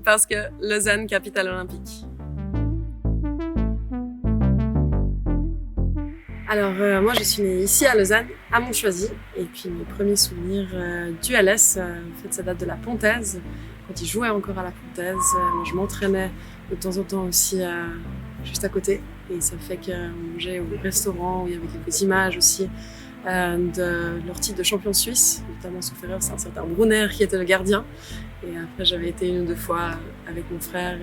parce que Lausanne, capitale olympique. Alors moi je suis née ici à Lausanne, à Montchoisy, et puis mes premiers souvenirs du LS, en fait ça date de la Pontaise, quand ils jouaient encore à la Pontaise. Moi je m'entraînais de temps en temps aussi juste à côté, et ça fait qu'on mangeait au restaurant où il y avait quelques images aussi de leur titre de champion suisse, notamment sous Ferrer, c'est un certain Brunner qui était le gardien, et après j'avais été une ou deux fois avec mon frère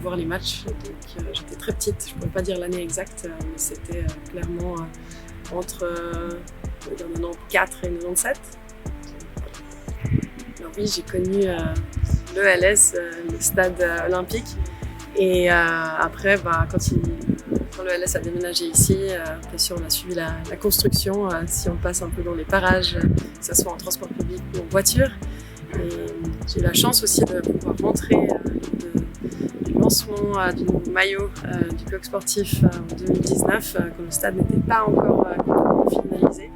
voir les matchs, donc j'étais très petite, je ne pourrais pas dire l'année exacte, mais c'était clairement entre 94 et 97. Alors oui, j'ai connu le LS, le stade olympique, et après, quand le LS a déménagé ici, bien sûr on a suivi la construction, si on passe un peu dans les parages, que ce soit en transport public ou en voiture. Et j'ai eu la chance aussi de pouvoir rentrer du lancement du maillot du bloc sportif en 2019, quand le stade n'était pas encore complètement finalisé.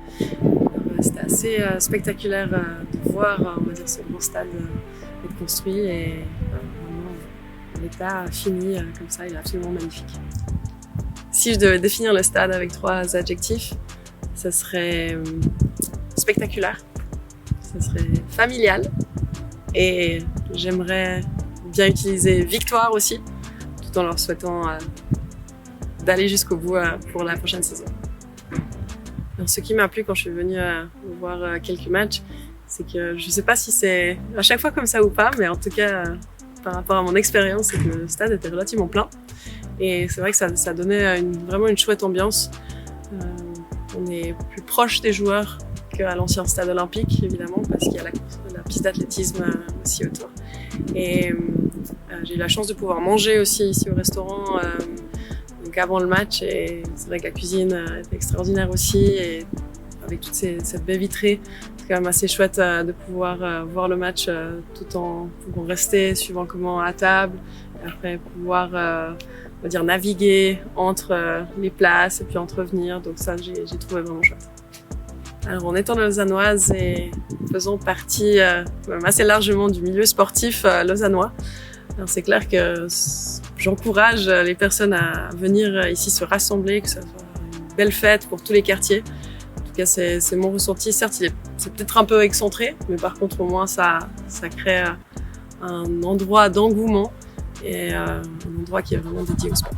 C'était assez spectaculaire de voir, on va dire, ce grand stade être construit, et vraiment l'état fini comme ça, il est absolument magnifique. Si je devais définir le stade avec 3 adjectifs, ça serait spectaculaire, ça serait familial, et j'aimerais bien utiliser victoire aussi, tout en leur souhaitant d'aller jusqu'au bout pour la prochaine saison. Alors, ce qui m'a plu quand je suis venue voir quelques matchs, c'est que je ne sais pas si c'est à chaque fois comme ça ou pas, mais en tout cas, par rapport à mon expérience, c'est que le stade était relativement plein. Et c'est vrai que ça donnait vraiment une chouette ambiance. On est plus proche des joueurs qu'à l'ancien stade olympique, évidemment, parce qu'il y a la piste d'athlétisme aussi autour. Et j'ai eu la chance de pouvoir manger aussi ici au restaurant donc avant le match, et c'est vrai que la cuisine est extraordinaire aussi, et avec toute cette baie vitrée, c'est quand même assez chouette de pouvoir voir le match tout en pouvant rester, suivant comment à table, et après pouvoir on va dire naviguer entre les places et puis entrevenir, donc ça j'ai trouvé vraiment chouette. Alors en étant lausannoise et faisant partie même assez largement du milieu sportif lausannois, alors c'est clair que j'encourage les personnes à venir ici se rassembler, que ce soit une belle fête pour tous les quartiers. En tout cas c'est mon ressenti, certes c'est peut-être un peu excentré, mais par contre au moins ça crée un endroit d'engouement, et un endroit qui est vraiment dédié au sport.